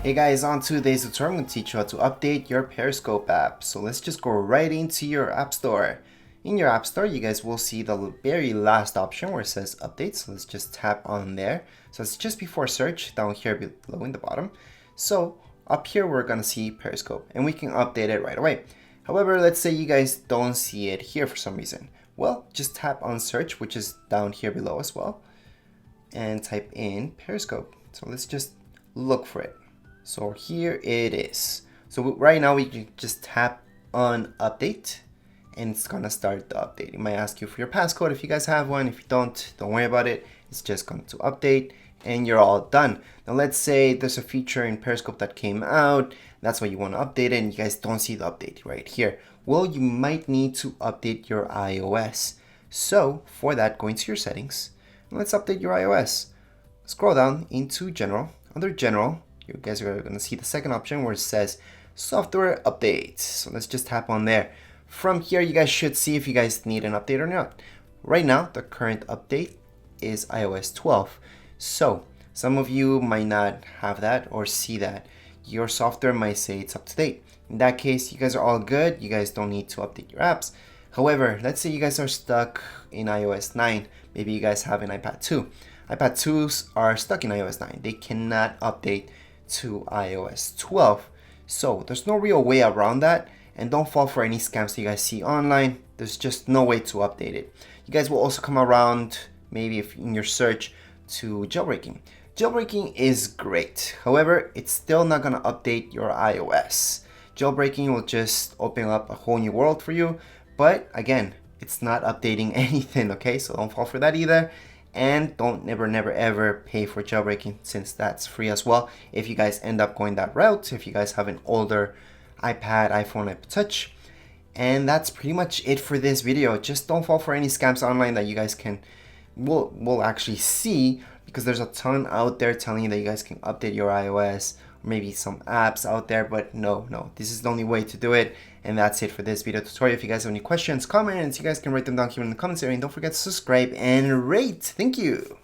Hey guys, on today's tutorial, I'm going to teach you how to update your Periscope app. So let's just go right into your App Store. In your App Store, you guys will see the very last option where it says update. So let's just tap on there. So it's just before search down here below in the bottom. So up here, we're going to see Periscope and we can update it right away. However, let's say you guys don't see it here for some reason. Well, just tap on search, which is down here below as well, and type in Periscope. So let's just look for it. So here it is. So right now we can just tap on update and it's gonna start the update. It might ask you for your passcode if you guys have one. If you don't worry about it. It's just going to update and you're all done. Now let's say there's a feature in Periscope that came out. That's why you want to update it and you guys don't see the update right here. Well, you might need to update your iOS. So for that, go into your settings and let's update your iOS. Scroll down into General. Under General, you guys are going to see the second option where it says software update. So let's just tap on there. From here, you guys should see if you guys need an update or not. Right now, the current update is iOS 12. So some of you might not have that or see that. Your software might say it's up to date. In that case, you guys are all good. You guys don't need to update your apps. However, let's say you guys are stuck in iOS 9. Maybe you guys have an iPad 2. iPad 2s are stuck in iOS 9. They cannot update to iOS 12. So there's no real way around that, and don't fall for any scams you guys see online. There's just no way to update it. You guys will also come around, maybe if in your search, to jailbreaking. Jailbreaking is great. However, it's still not going to update your iOS. Jailbreaking will just open up a whole new world for you, but again, it's not updating anything, okay? So don't fall for that either. And don't never ever pay for jailbreaking, since that's free as well. If you guys end up going that route, if you guys have an older iPad, iPhone, iPod Touch. And that's pretty much it for this video. Just don't fall for any scams online that you guys will actually see, because there's a ton out there telling you that you guys can update your iOS, or maybe some apps out there, but no, this is the only way to do it. And that's it for this video tutorial. If you guys have any questions, comments, you guys can write them down here in the comments area, and don't forget to subscribe and rate. Thank you.